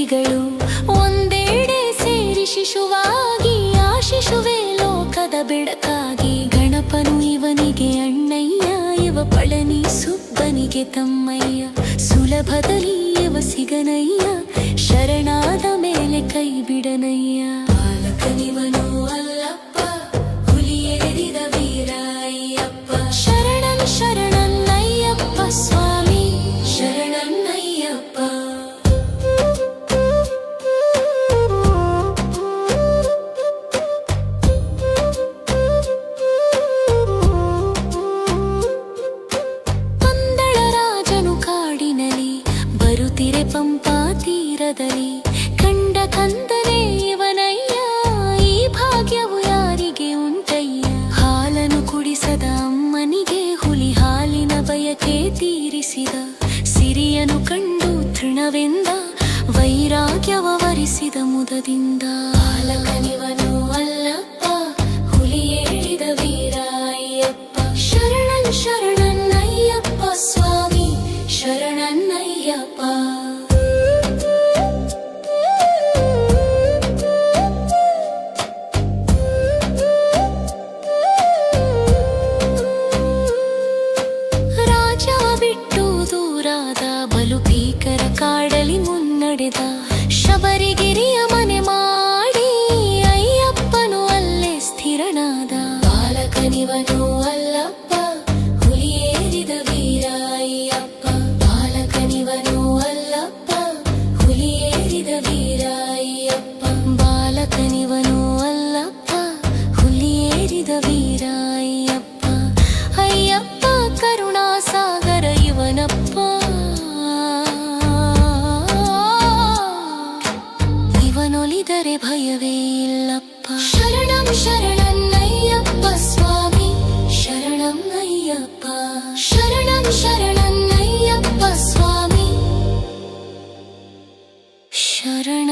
ಶ್ರೀಗಳು ಒಂದೆಡೆ ಸೇರಿ ಶಿಶುವಾಗಿ ಆ ಶಿಶುವೇ ಲೋಕದ ಬೆಳಕಾಗಿ. ಗಣಪನು ಇವನಿಗೆ ಅಣ್ಣಯ್ಯ, ಇವ ಪಳನಿ ಸುಬ್ಬನಿಗೆ ತಮ್ಮಯ್ಯ. ಸುಲಭದಲ್ಲಿ ಇವ ಸಿಗನಯ್ಯ, ಶರಣಾದ ಮೇಲೆ ಕೈ ಬಿಡನಯ್ಯ. ಬಾಲಕನಿವನು ಅಲ್ಲಪ್ಪ, ಹುಲಿಯೇರಿದ ವೀರ ಅಯ್ಯಪ್ಪ. ಶರಣನ್ ಶರಣನ್ನಯ್ಯಪ್ಪ ಸ್ವಾಮಿ, ಶರಣನ್ನಯ್ಯಪ್ಪ. ಪಂದಳ ರಾಜನು ಕಾಡಿನಲ್ಲಿ ಬರುತ್ತಿರೆ ಪಂಪಾ ತೀರದಲ್ಲಿ. ಕಂಡ ಕಂದನೇ ಇವನಯ್ಯ, ಈ ಭಾಗ್ಯವು ಯಾರಿಗೆ ಉಂಟಯ್ಯ. ಹಾಲನು ಕುಡಿಸದ ಅಮ್ಮನಿಗೆ ಹುಲಿ ಹಾಲಿನ ಬಯಕೆ ತೀರಿಸಿದ. ಸಿರಿಯನು ಕಂಡು ತೃಣವೆಂದ, ವೈರಾಗ್ಯವ ವರಿಸಿದ ಮುದದಿಂದ. ಬಾಲಕನಿವನು ಅಲ್ಲಪ್ಪ, ಹುಲಿಯೇರಿದ ವೀರ ಅಯ್ಯಪ್ಪ. ಶರಣನ್ ಶರಣನ್ನಯ್ಯಪ್ಪ ಸ್ವಾಮಿ, ಶರಣನ್ನಯ್ಯಪ್ಪ. ರಾಜವ ಬಿಟ್ಟು ದೂರಾದ, ಬಲು ಭೀಕರ ಕಾಡಲಿ ಮುನ್ನಡೆದ. ಶಬರಿಗಿರಿಯ ಮನೆ ಮಾಡಿ ಅಯ್ಯಪ್ಪನು ಅಲ್ಲೇ ಸ್ಥಿರನಾದ. ಬಾಲಕನಿವನು ಅಲ್ಲಪ್ಪ, ಹುಲಿಯೇರಿದ ವೀರ ಅಯ್ಯಪ್ಪ. ಬಾಲಕನಿವನು ಅಲ್ಲಪ್ಪ, ಹುಲಿಯೇರಿದ ವೀರ ಅಯ್ಯಪ್ಪ. ಬಾಲಕನಿವನು ಅಲ್ಲಪ್ಪ, ಹುಲಿಯೇರಿದ ವೀರ ಅಯ್ಯಪ್ಪ. ಅಯ್ಯಪ್ಪ ಕರುಣಾಸಾಗರ ಇವನಪ್ಪ, ಇವನೊಲಿದರೆ ಭಯವೇ ಇಲ್ಲಪ್ಪ. ಶರಣಂ ಶರಣನ್ನಯ್ಯಪ್ಪ ಸ್ವಾಮಿ, ಶರಣಂ ಅಯ್ಯಪ್ಪ. ಶರಣಂ ಶರಣನ್ನಯ್ಯಪ್ಪ ಸ್ವಾಮಿ, ಶರಣ